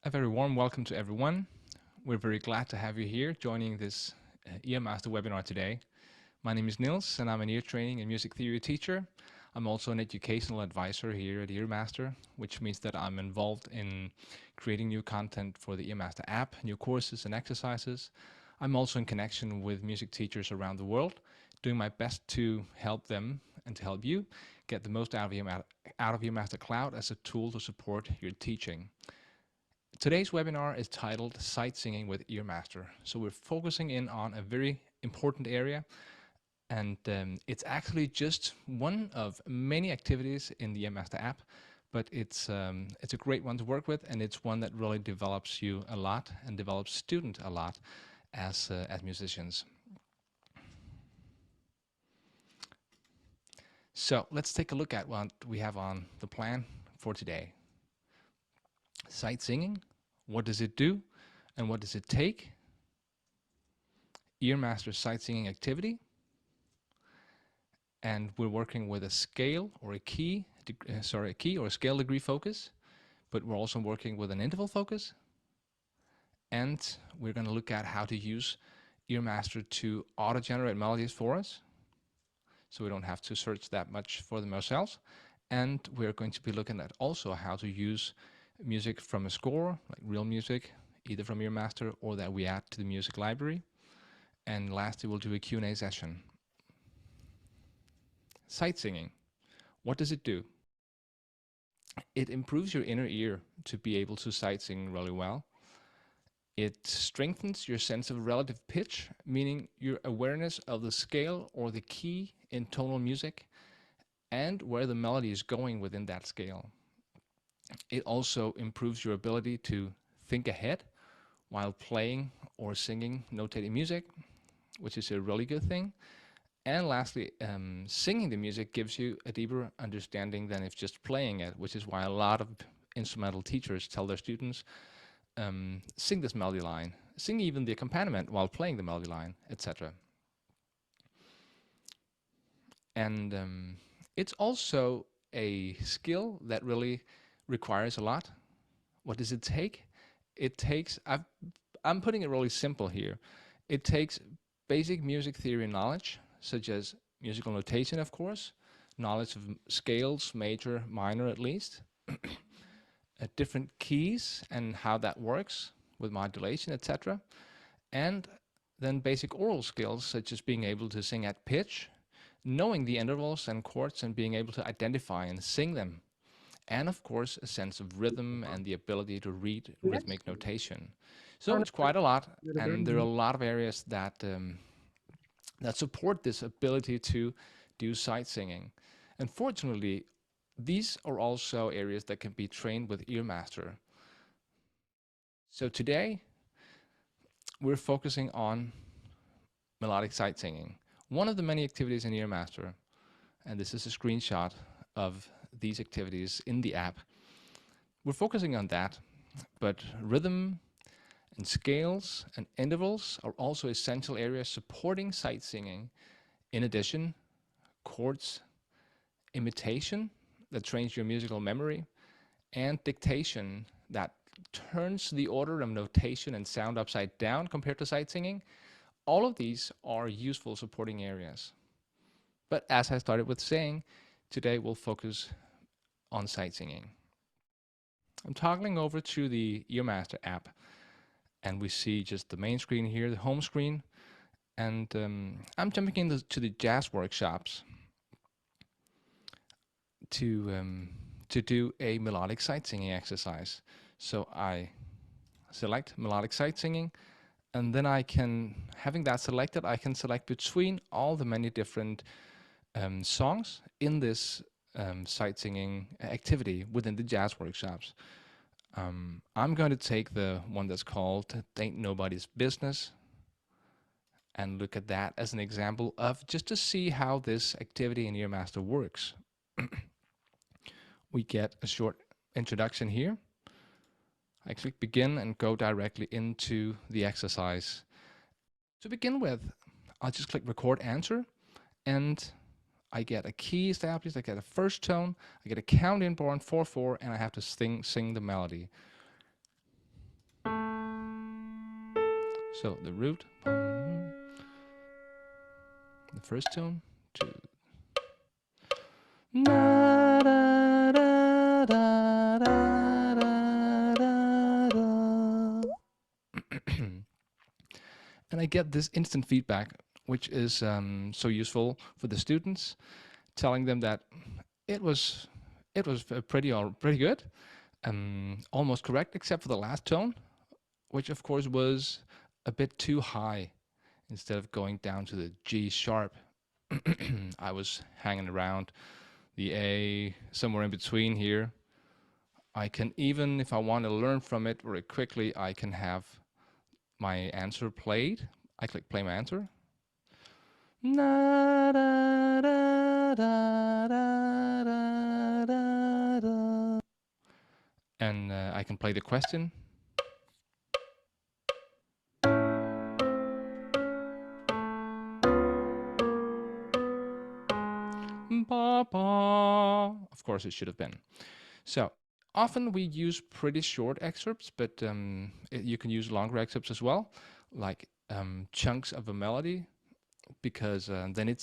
A very warm welcome to everyone. We're very glad to have you here joining this EarMaster webinar today. My name is Nils and I'm an ear training and music theory teacher. I'm also an educational advisor here at EarMaster, which means that I'm involved in creating new content for the EarMaster app, new courses and exercises. I'm also in connection with music teachers around the world, doing my best to help them and to help you get the most out of EarMaster Cloud as a tool to support your teaching. Today's webinar is titled Sight Singing with EarMaster. So we're focusing in on a very important area, and it's actually just one of many activities in the EarMaster app, but it's a great one to work with, and it's one that really develops you a lot and develops students a lot as musicians. So let's take a look at what we have on the plan for today. Sight singing. What does it do and what does it take? EarMaster sight singing activity. And we're working with a scale or a key or a scale degree focus, but we're also working with an interval focus. And we're going to look at how to use EarMaster to auto-generate melodies for us, so we don't have to search that much for them ourselves. And we're going to be looking at also how to use music from a score, like real music, either from EarMaster or that we add to the music library. And lastly, we'll do a Q&A session. Sight singing. What does it do? It improves your inner ear to be able to sight sing really well. It strengthens your sense of relative pitch, meaning your awareness of the scale or the key in tonal music and where the melody is going within that scale. It also improves your ability to think ahead while playing or singing notated music, which is a really good thing. And lastly, singing the music gives you a deeper understanding than if just playing it, which is why a lot of instrumental teachers tell their students, sing this melody line, sing even the accompaniment while playing the melody line, etc. And it's also a skill that really requires a lot. What does it take? It takes, I'm putting it really simple here. It takes basic music theory knowledge, such as musical notation, of course, knowledge of scales, major, minor at least, different keys and how that works with modulation, etc. And then basic oral skills, such as being able to sing at pitch, knowing the intervals and chords and being able to identify and sing them. And of course, a sense of rhythm and the ability to read rhythmic notation. So it's quite a lot, and there are a lot of areas that that support this ability to do sight singing. Unfortunately, these are also areas that can be trained with EarMaster. So today, we're focusing on melodic sight singing. One of the many activities in EarMaster, and this is a screenshot of these activities in the app. We're focusing on that, but rhythm and scales and intervals are also essential areas supporting sight singing. In addition, chords, imitation that trains your musical memory, and dictation that turns the order of notation and sound upside down compared to sight singing. All of these are useful supporting areas. But as I started with saying, today we'll focus on sight singing. I'm toggling over to the EarMaster app, and we see just the main screen here, the home screen, and I'm jumping into the jazz workshops to do a melodic sight singing exercise. So I select melodic sight singing, and then I can, having that selected, I can select between all the many different songs in this sight singing activity within the jazz workshops. I'm going to take the one that's called Ain't Nobody's Business and look at that as an example of just to see how this activity in EarMaster works. We get a short introduction here. I click begin and go directly into the exercise. To begin with, I'll just click record answer, and I get a key established, I get a first tone, I get a count inborn 4/4, and I have to sing the melody. So the root, the first tone, 2. Da, da, da, da, da, da, da. And I get this instant feedback, which is so useful for the students, telling them that it was pretty good, almost correct, except for the last tone, which of course was a bit too high. Instead of going down to the G sharp, I was hanging around the A, somewhere in between here. I can even, if I want to learn from it very quickly, I can have my answer played. I click play my answer. Da, da, da, da, da, da, da. And I can play the question. Ba, ba. Of course, it should have been. So often we use pretty short excerpts, but you can use longer excerpts as well, like chunks of a melody, because then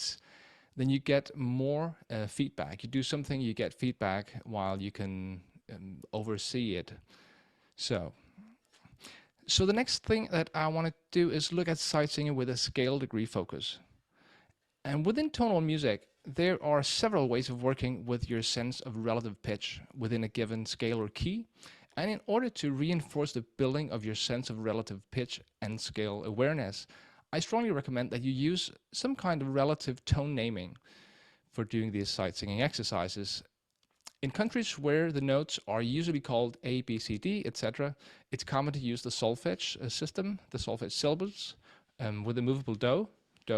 you get more feedback. You do something, you get feedback while you can oversee it. So the next thing that I want to do is look at sight singing with a scale degree focus. And within tonal music, there are several ways of working with your sense of relative pitch within a given scale or key. And in order to reinforce the building of your sense of relative pitch and scale awareness, I strongly recommend that you use some kind of relative tone naming for doing these sight singing exercises. In countries where the notes are usually called A, B, C, D, etc., it's common to use the solfege system, the solfege syllables, with a movable do,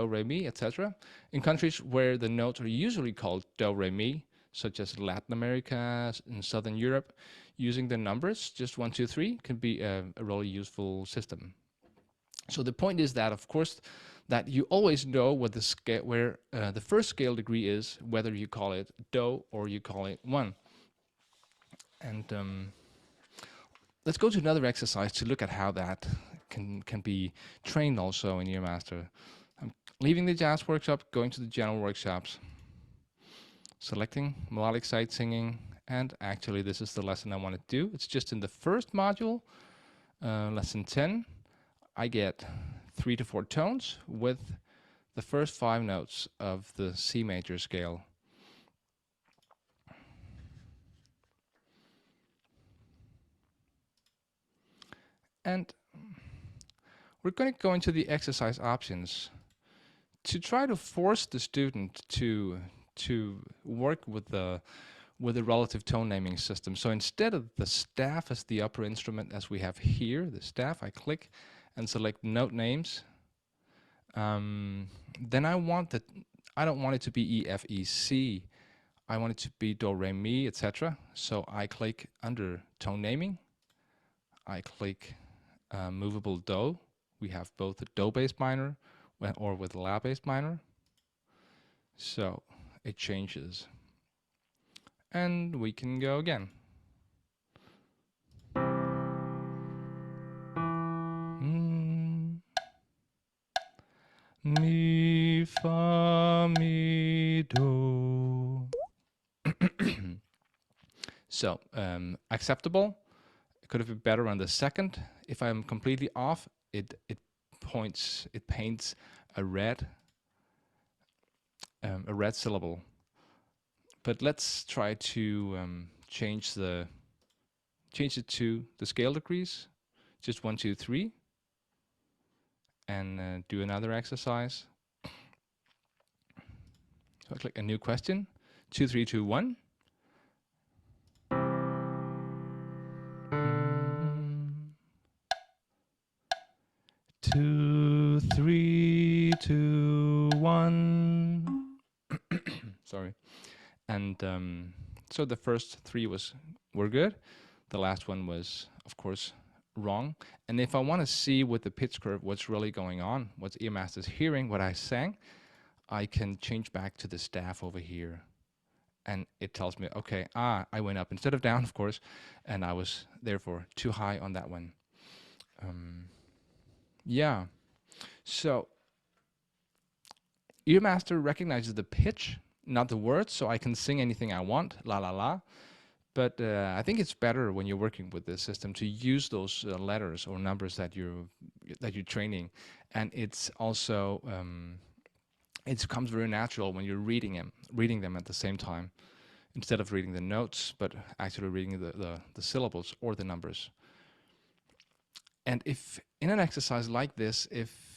re, mi, etc. In countries where the notes are usually called do, re, mi, such as Latin America and Southern Europe, using the numbers, just 1, 2, 3, can be a really useful system. So the point is that, of course, that you always know what the scale, where the first scale degree is, whether you call it do or you call it 1. And let's go to another exercise to look at how that can be trained also in EarMaster. I'm leaving the jazz workshop, going to the general workshops, selecting melodic sight singing, and actually this is the lesson I want to do. It's just in the first module, lesson 10. I get 3 to 4 tones with the first 5 notes of the C major scale. And we're going to go into the exercise options to try to force the student to work with the relative tone naming system. So instead of the staff as the upper instrument as we have here, the staff, I click and select note names. Then I don't want it to be E, F, E, C. I want it to be do, re, mi, etc. So I click under tone naming. I click movable do. We have both a do bass minor or with la bass minor. So it changes. And we can go again. Mi, fa, mi, do. So acceptable. It could have been better on the second. If I'm completely off, it paints a red syllable. But let's try to change it to the scale degrees, just 1, 2, 3, and do another exercise. So I click a new question, 2, 3, 2, 1. 2, 3, 2, 1. Sorry. And so the first 3 were good. The last one was, of course, wrong. And if I want to see with the pitch curve what's really going on, what's EarMaster's hearing, what I sang, I can change back to the staff over here. And it tells me, okay, I went up instead of down, of course, and I was therefore too high on that one. Yeah. So EarMaster recognizes the pitch, not the words, so I can sing anything I want, la la la. But I think it's better when you're working with this system to use those letters or numbers that you're training, and it's also it comes very natural when you're reading them at the same time, instead of reading the notes, but actually reading the syllables or the numbers. And if in an exercise like this, if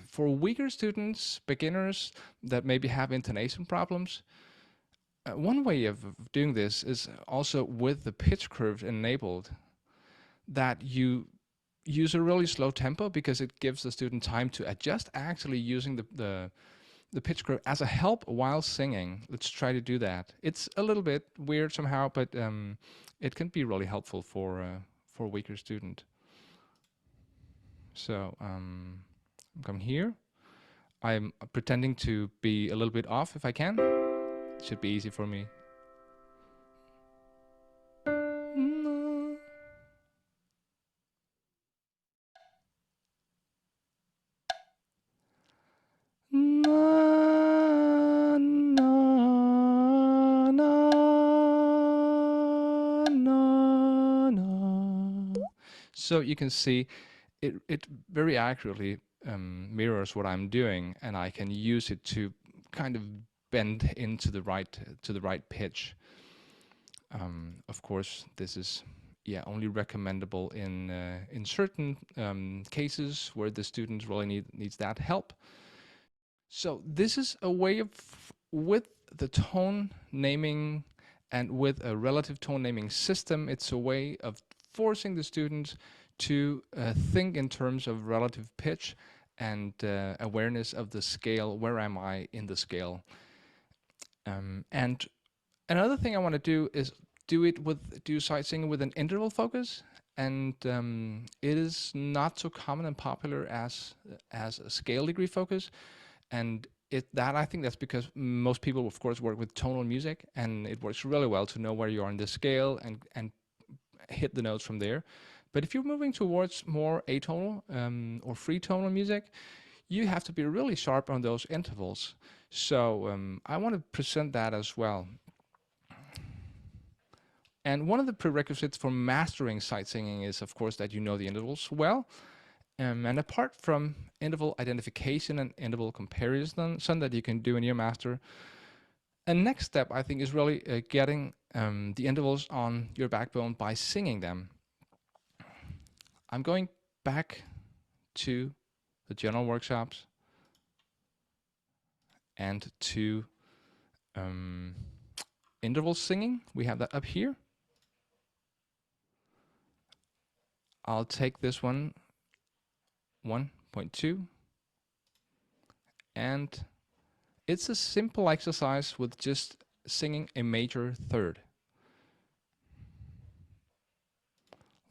for weaker students, beginners that maybe have intonation problems, one way of doing this is also with the pitch curve enabled, that you use a really slow tempo, because it gives the student time to adjust, actually using the pitch curve as a help while singing. Let's try to do that. It's a little bit weird somehow, but it can be really helpful for a weaker student. So I'm coming here. I'm pretending to be a little bit off if I can. It should be easy for me. So you can see it very accurately mirrors what I'm doing, and I can use it to kind of bend into the right pitch. Of course, this is only recommendable in certain cases where the student really needs that help. So this is a way of, with the tone naming and with a relative tone naming system, it's a way of forcing the students to think in terms of relative pitch and awareness of the scale. Where am I in the scale? And another thing I want to do is do sight singing with an interval focus, and it is not so common and popular as a scale degree focus. And I think that's because most people, of course, work with tonal music, and it works really well to know where you are in the scale and hit the notes from there. But if you're moving towards more atonal or free tonal music, you have to be really sharp on those intervals. So I want to present that as well. And one of the prerequisites for mastering sight singing is, of course, that you know the intervals well. And apart from interval identification and interval comparison that you can do in EarMaster, a next step, I think, is really getting the intervals on your backbone by singing them. I'm going back to the general workshops and to interval singing. We have that up here. I'll take this one, 1.2, and it's a simple exercise with just singing a major third.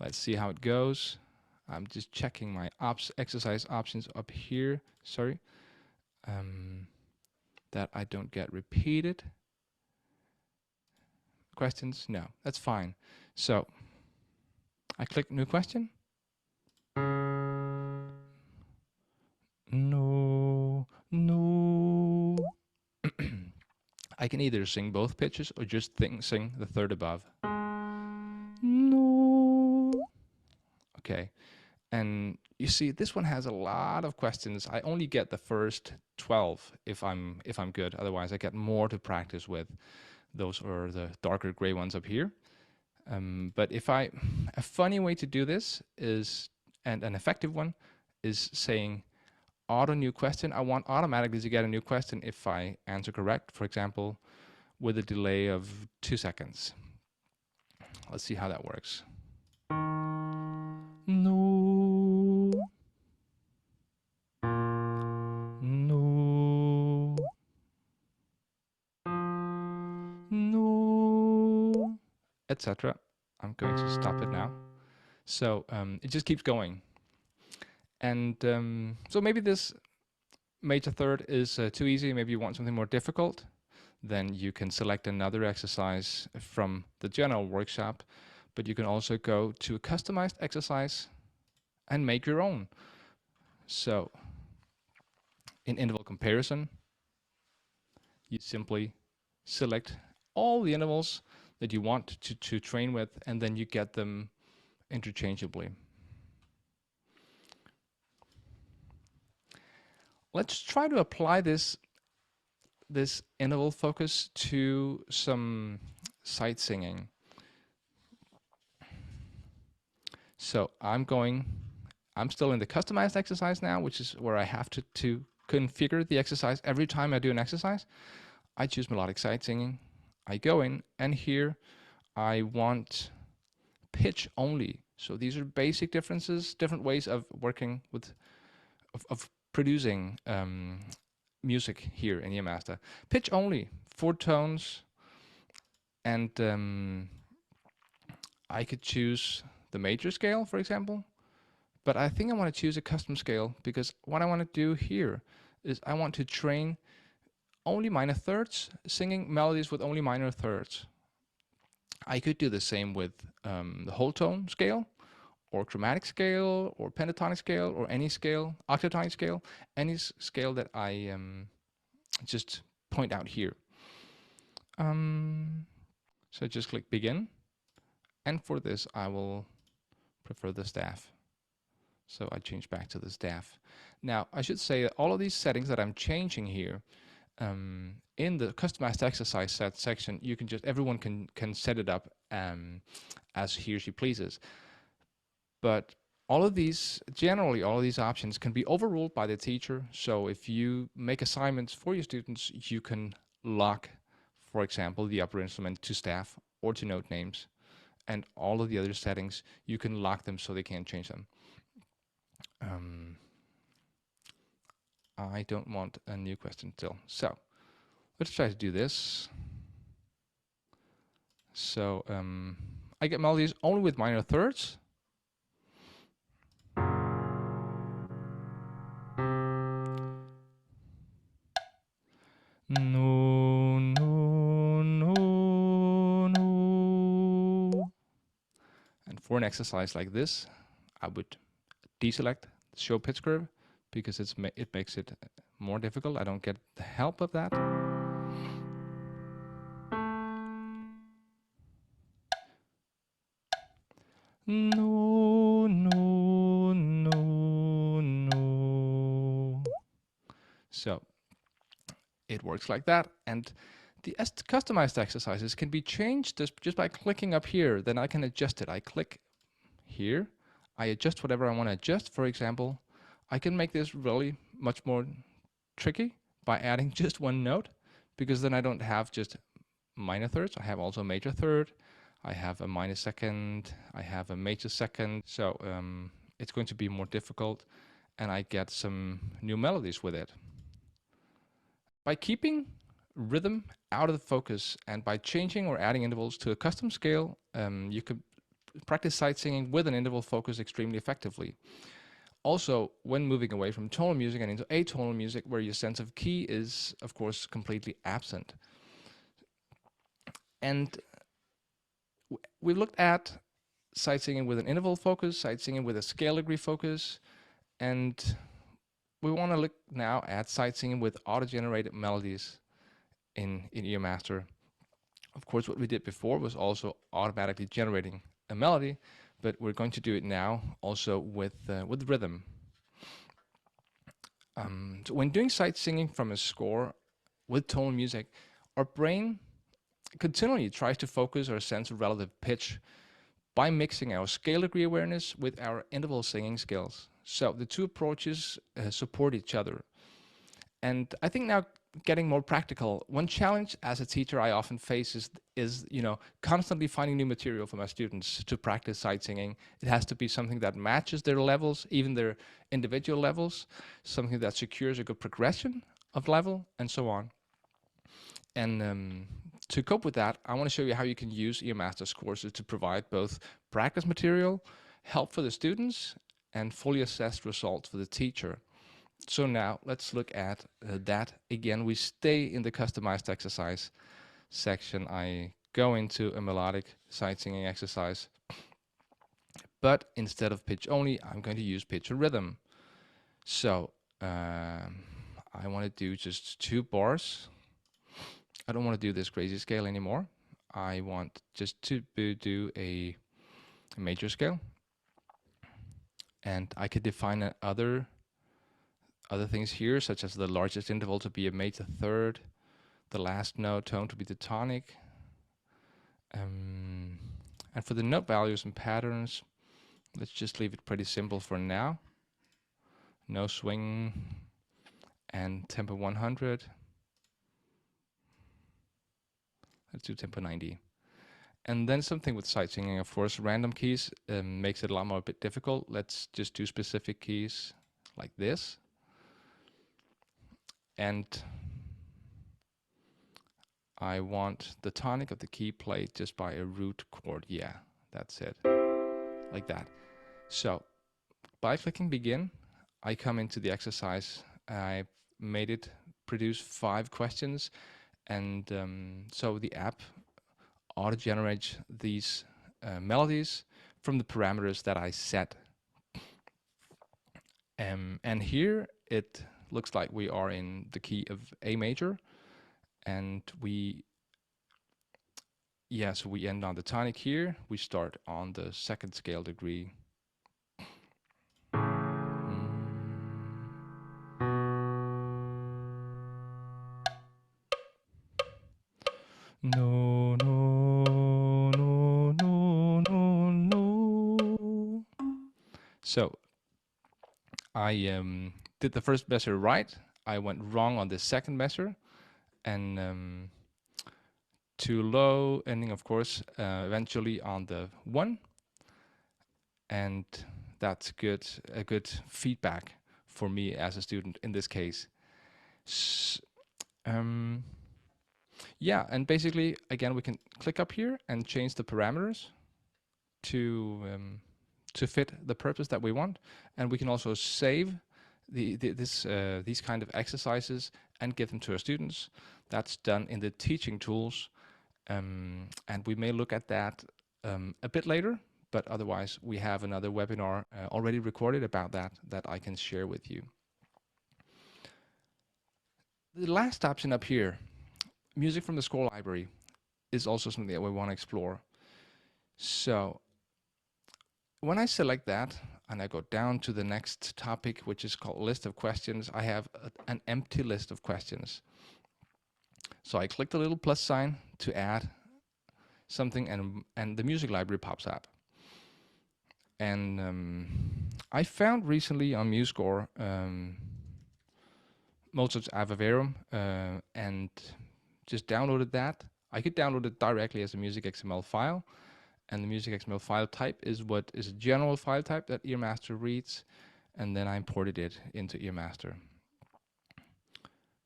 Let's see how it goes. I'm just checking my exercise options up here. Sorry, that I don't get repeated. Questions? No, that's fine. So I click new question. No. I can either sing both pitches or just sing the third above. No. Okay. And you see, this one has a lot of questions. I only get the first 12 if I'm good. Otherwise, I get more to practice with. Those are the darker gray ones up here. But a funny way to do this is, and an effective one, is saying auto new question. I want automatically to get a new question if I answer correct, for example, with a delay of 2 seconds. Let's see how that works. No. No. No. Etc. I'm going to stop it now. So it just keeps going. And so maybe this major third is too easy. Maybe you want something more difficult. Then you can select another exercise from the general workshop. But you can also go to a customized exercise and make your own. So in interval comparison, you simply select all the intervals that you want to train with, and then you get them interchangeably. Let's try to apply this interval focus to some sight singing. So I'm still in the customized exercise now, which is where I have to configure the exercise every time I do an exercise. I choose melodic sight singing. I go in, and here I want pitch only. So these are basic differences, different ways of working with, of producing music here in EarMaster. Pitch only, 4 tones, and I could choose the major scale, for example, but I think I want to choose a custom scale, because what I want to do here is I want to train only minor thirds, singing melodies with only minor thirds. I could do the same with the whole tone scale, or chromatic scale, or pentatonic scale, or any scale, octatonic scale, any scale that I just point out here. So just click begin, and for this I will prefer the staff. So I change back to the staff. Now I should say that all of these settings that I'm changing here, in the customized exercise set section, you can everyone can set it up as he or she pleases. But generally all of these options can be overruled by the teacher. So if you make assignments for your students, you can lock, for example, the upper instrument to staff or to note names, and all of the other settings, you can lock them so they can't change them. I don't want a new question still. So let's try to do this. So I get melodies only with minor thirds. No, no, no, no. And for an exercise like this, I would deselect the show pitch curve, because it makes it more difficult. I don't get the help of that. No, no, no, no. So it works like that, and the customized exercises can be changed just by clicking up here. Then I can adjust it. I click here, I adjust whatever I want to adjust. For example, I can make this really much more tricky by adding just one note, because then I don't have just minor thirds. I have also a major third, I have a minor second, I have a major second. So it's going to be more difficult, and I get some new melodies with it. By keeping rhythm out of the focus, and by changing or adding intervals to a custom scale, you could practice sight singing with an interval focus extremely effectively. Also, when moving away from tonal music and into atonal music, where your sense of key is, of course, completely absent. And we've looked at sight singing with an interval focus, sight singing with a scale degree focus, and we want to look now at sight singing with auto-generated melodies in EarMaster. Of course, what we did before was also automatically generating a melody, but we're going to do it now also with rhythm. So when doing sight singing from a score with tonal music, our brain continually tries to focus our sense of relative pitch by mixing our scale degree awareness with our interval singing skills. So the two approaches support each other. And I think now, getting more practical, one challenge as a teacher I often face is constantly finding new material for my students to practice sight singing. It has to be something that matches their levels, even their individual levels, something that secures a good progression of level, and so on. And to cope with that, I want to show you how you can use EarMaster's courses to provide both practice material, help for the students, and fully assessed results for the teacher. So now let's look at that again. We stay in the customized exercise section. I go into a melodic sight singing exercise, but instead of pitch only, I'm going to use pitch and rhythm. So I I want to do just 2 bars. I don't want to do this crazy scale anymore. I want just to do a major scale. And I could define other things here, such as the largest interval to be a major third, the last note tone to be the tonic. And for the note values and patterns, let's just leave it pretty simple for now. No swing and tempo 100. Let's do tempo 90. And then something with sight singing, of course, random keys makes it a lot more a bit difficult. Let's just do specific keys like this. And I want the tonic of the key played just by a root chord. Yeah, that's it. Like that. So by clicking begin, I come into the exercise. I made it produce 5 questions. And so the app auto-generates these melodies from the parameters that I set. And here it looks like we are in the key of A major, and so we end on the tonic here. We start on the 2nd scale degree. No, no, no, no, no, no. So I did the first measure right. I went wrong on the 2nd measure, and too low, ending of course eventually on the 1, and that's a good feedback for me as a student in this case. Yeah, and basically again we can click up here and change the parameters to fit the purpose that we want, and we can also save these kind of exercises and give them to our students. That's done in the teaching tools, and we may look at that a bit later, but otherwise we have another webinar already recorded about that I can share with you. The last option up here, music from the score library, is also something that we want to explore. So when I select that and I go down to the next topic, which is called list of questions, I have an empty list of questions. So I click the little plus sign to add something, and the music library pops up. And I found recently on MuseScore Mozart's Ave Verum and just downloaded that. I could download it directly as a music XML file, and the music XML file type is what is a general file type that EarMaster reads, and then I imported it into EarMaster.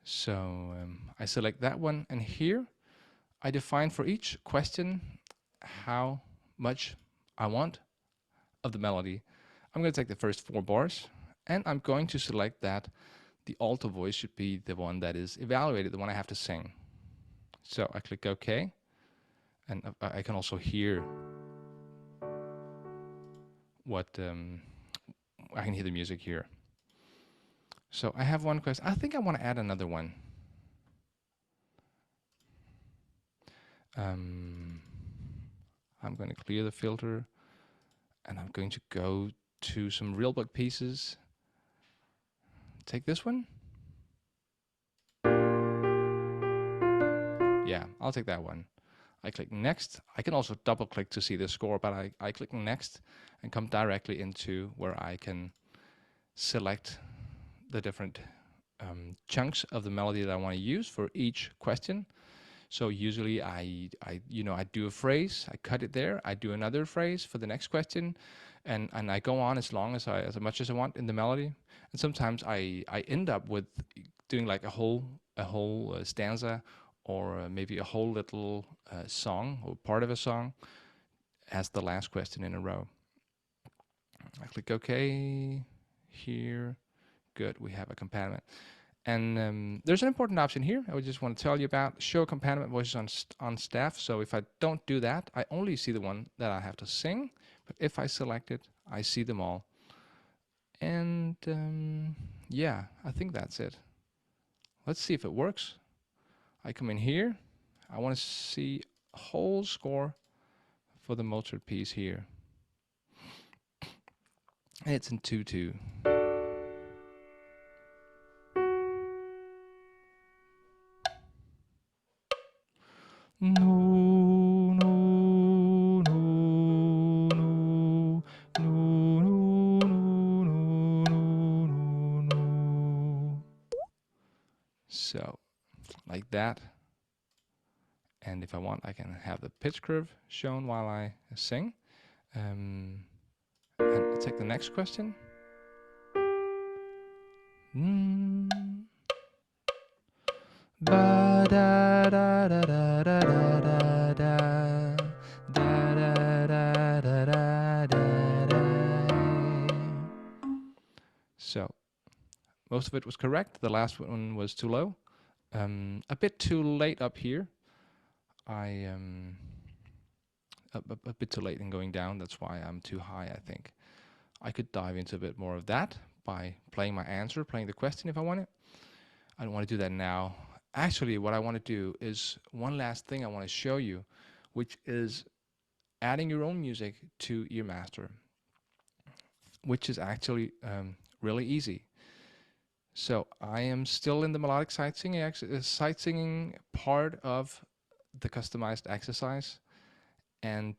So I select that one, and here I define for each question how much I want of the melody. I'm going to take the first 4 bars, and I'm going to select that the alto voice should be the one that is evaluated, the one I have to sing. So I click OK, and I can also hear what I can hear the music here. So I have one question. I think I want to add another one. I'm going to clear the filter, and I'm going to go to some real book pieces. Take this one. Yeah, I'll take that one. I click next. I can also double click to see the score, but I click next and come directly into where I can select the different chunks of the melody that I want to use for each question. So usually I do a phrase, I cut it there, I do another phrase for the next question, and I go on as much as I want in the melody. And sometimes I end up with doing like a whole stanza, or maybe a whole little song or part of a song as the last question in a row. I click OK here. Good, we have accompaniment. And there's an important option here I would just want to tell you about: show accompaniment voices on staff. So if I don't do that, I only see the one that I have to sing. But if I select it, I see them all. And yeah, I think that's it. let's see if it works. I come in here. I want to see whole score for the Mozart piece here. And it's in 2/2. No, no, no, no, no, no, no, no, no, no. So, like that. And if I want, I can have the pitch curve shown while I sing. And take the next question. Ba da da da da da da da da da da da da da. So most of it was correct. The last one was too low. A bit too late up here. A bit too late in going down. That's why I'm too high, I think. I could dive into a bit more of that by playing my answer, playing the question if I want it. I don't want to do that now. Actually, what I want to do is one last thing I want to show you, which is adding your own music to EarMaster, which is actually really easy. So I am still in the melodic sight singing part of the customized exercise, and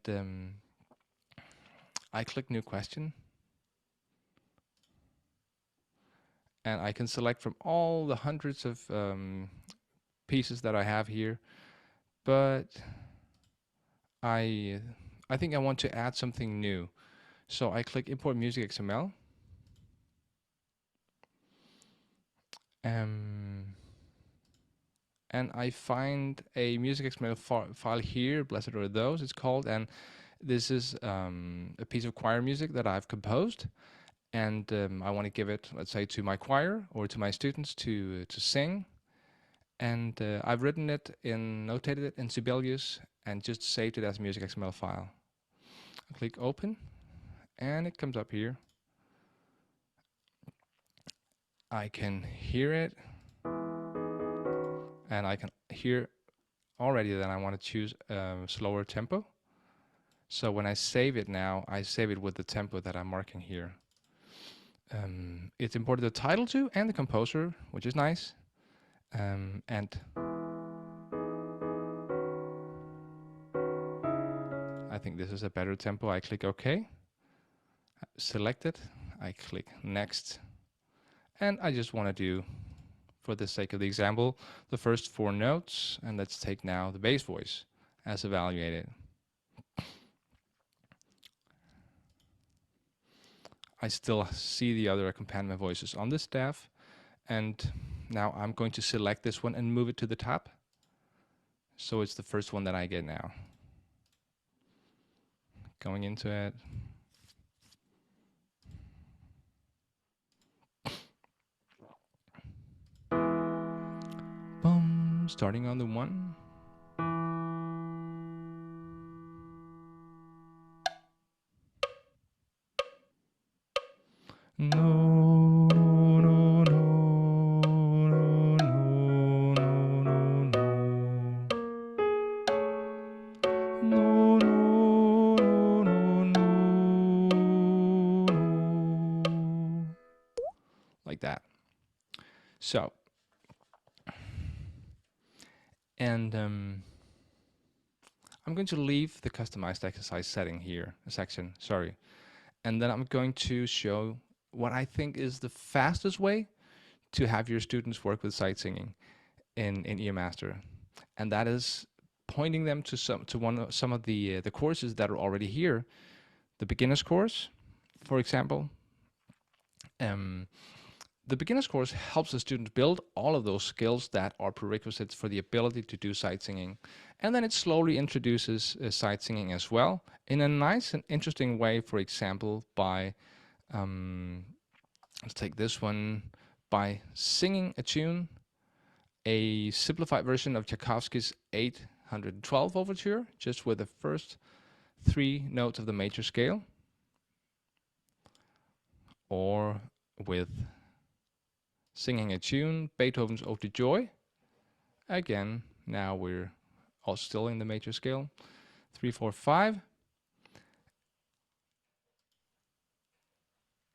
I click New Question, and I can select from all the hundreds of pieces that I have here, but I think I want to add something new. So I click Import Music XML. And I find a music XML file here, Blessed Are Those it's called, and this is a piece of choir music that I've composed, and I want to give it, let's say, to my choir or to my students to sing. And I've written it in, notated it in Sibelius, and just saved it as a music XML file. I click Open, and it comes up here. I can hear it, and I can hear already that I want to choose a slower tempo. So when I save it now, I save it with the tempo that I'm marking here. It's imported the title too and the composer, which is nice. And I think this is a better tempo. I click OK, select it, I click Next. And I just want to do, for the sake of the example, the first 4 notes. And let's take now the bass voice as evaluated. I still see the other accompaniment voices on the staff, and now I'm going to select this one and move it to the top. So it's the first one that I get now. Going into it. Boom, starting on the 1. No, no, no, no, no, no, no, no. No, no, no, no, no. Like that. So, and I'm going to leave the customized exercise section, sorry. And then I'm going to show what I think is the fastest way to have your students work with sight singing in EarMaster. And that is pointing them to some of the courses that are already here. The beginner's course, for example. The beginner's course helps the students build all of those skills that are prerequisites for the ability to do sight singing. And then it slowly introduces sight singing as well in a nice and interesting way, for example, by, let's take this one, by singing a tune, a simplified version of Tchaikovsky's 812 Overture, just with the first 3 notes of the major scale, or with singing a tune, Beethoven's Ode to Joy. Again, now we're all still in the major scale. 3, 4, 5.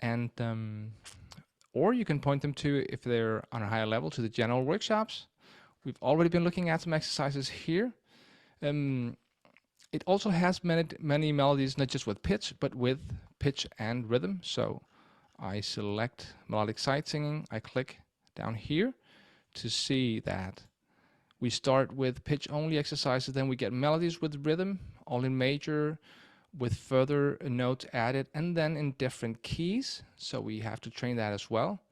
And or you can point them to, if they're on a higher level, to the general workshops. We've already been looking at some exercises here. It also has many melodies, not just with pitch, but with pitch and rhythm. So I select melodic sight singing. I click down here to see that we start with pitch only exercises, then we get melodies with rhythm, all in major, with further notes added, and then in different keys. So we have to train that as well.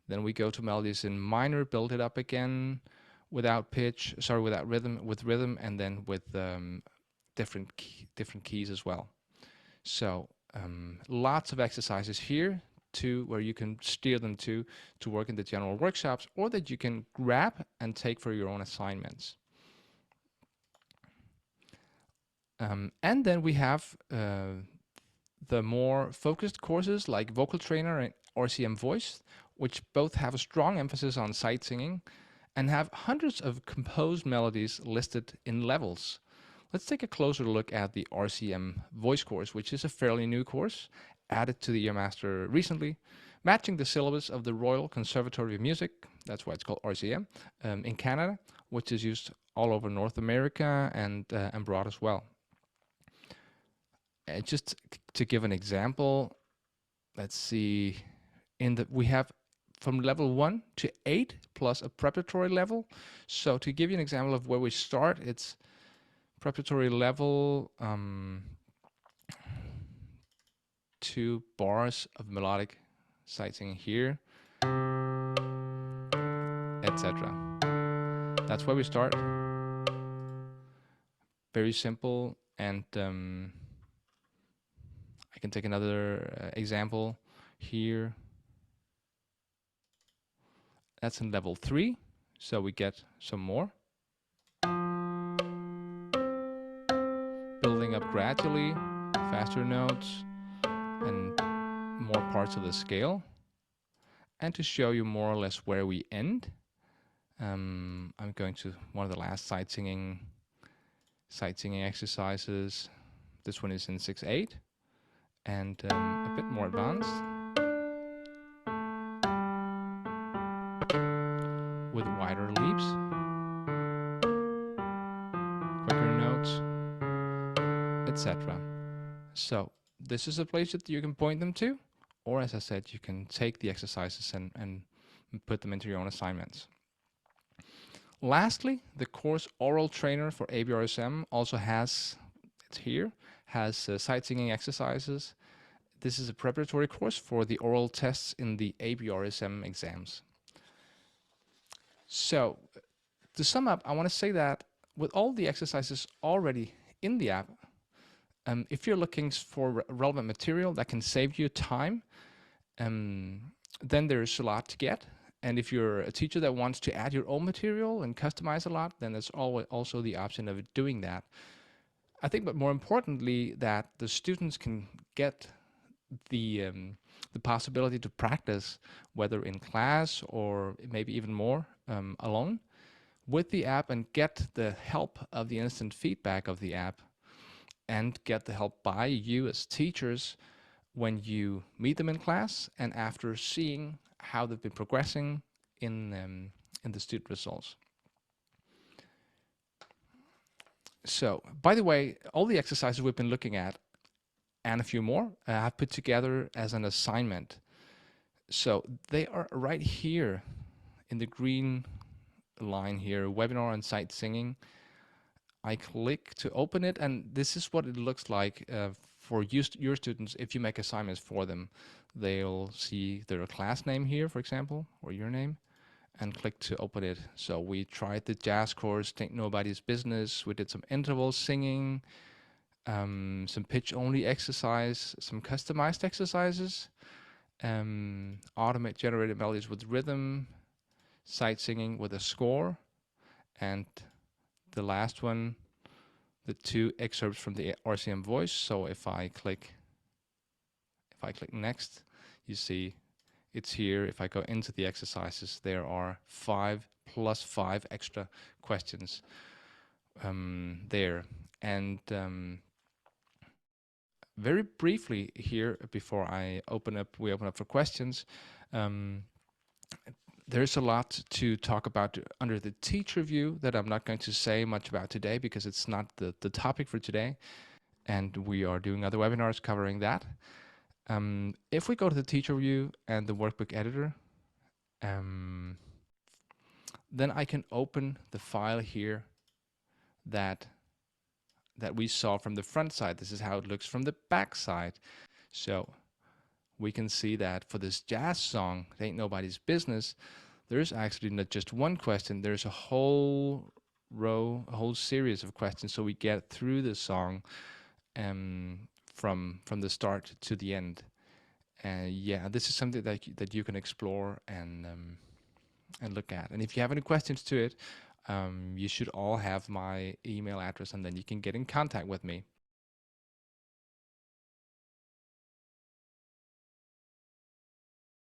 Then we go to melodies in minor, build it up again without rhythm, with rhythm, and then with different keys as well. So lots of exercises here where you can steer them to work in the general workshops, or that you can grab and take for your own assignments. And then we have the more focused courses like Vocal Trainer and RCM Voice, which both have a strong emphasis on sight singing and have hundreds of composed melodies listed in levels. Let's take a closer look at the RCM Voice course, which is a fairly new course added to the EarMaster recently, matching the syllabus of the Royal Conservatory of Music, that's why it's called RCM, in Canada, which is used all over North America and abroad as well. Just to give an example, let's see, we have from level 1 to 8 plus a preparatory level. So to give you an example of where we start, it's preparatory level, 2 bars of melodic sight singing here, etc. That's where we start. Very simple. And I can take another example here. That's in level 3, so we get some more. Building up gradually, faster notes, and more parts of the scale. And to show you more or less where we end, I'm going to one of the last sight singing exercises. This one is in 6/8 and a bit more advanced, with wider leaps, quicker notes, etc. So this is a place that you can point them to, or as I said, you can take the exercises and put them into your own assignments. Lastly, the course Oral Trainer for ABRSM also has sight singing exercises. This is a preparatory course for the oral tests in the ABRSM exams. So to sum up, I want to say that with all the exercises already in the app, if you're looking for relevant material that can save you time, then there's a lot to get. And if you're a teacher that wants to add your own material and customize a lot, then there's always also the option of doing that. I think, but more importantly, that the students can get the possibility to practice, whether in class or maybe even more alone, with the app, and get the help of the instant feedback of the app, and get the help by you as teachers when you meet them in class and after seeing how they've been progressing in the student results. So, by the way, all the exercises we've been looking at and a few more I've put together as an assignment. So they are right here in the green line here, webinar on sight singing. I click to open it, and this is what it looks like for your students. If you make assignments for them, they'll see their class name here, for example, or your name, and click to open it. So we tried the jazz course, Think Nobody's Business. We did some interval singing, some pitch-only exercise, some customized exercises, automate generated melodies with rhythm, sight singing with a score, and the last one, the 2 excerpts from the RCM Voice. So if I click next, you see it's here. If I go into the exercises, there are 5 plus 5 extra questions there. And very briefly here, before we open up for questions, there's a lot to talk about under the teacher view that I'm not going to say much about today because it's not the topic for today, and we are doing other webinars covering that. If we go to the teacher view and the workbook editor, then I can open the file here that we saw from the front side. This is how it looks from the back side. So we can see that for this jazz song, It Ain't Nobody's Business, there's actually not just one question, there's a whole row, a whole series of questions, so we get through the song from the start to the end. Yeah, this is something that you can explore and look at. And if you have any questions to it, you should all have my email address, and then you can get in contact with me.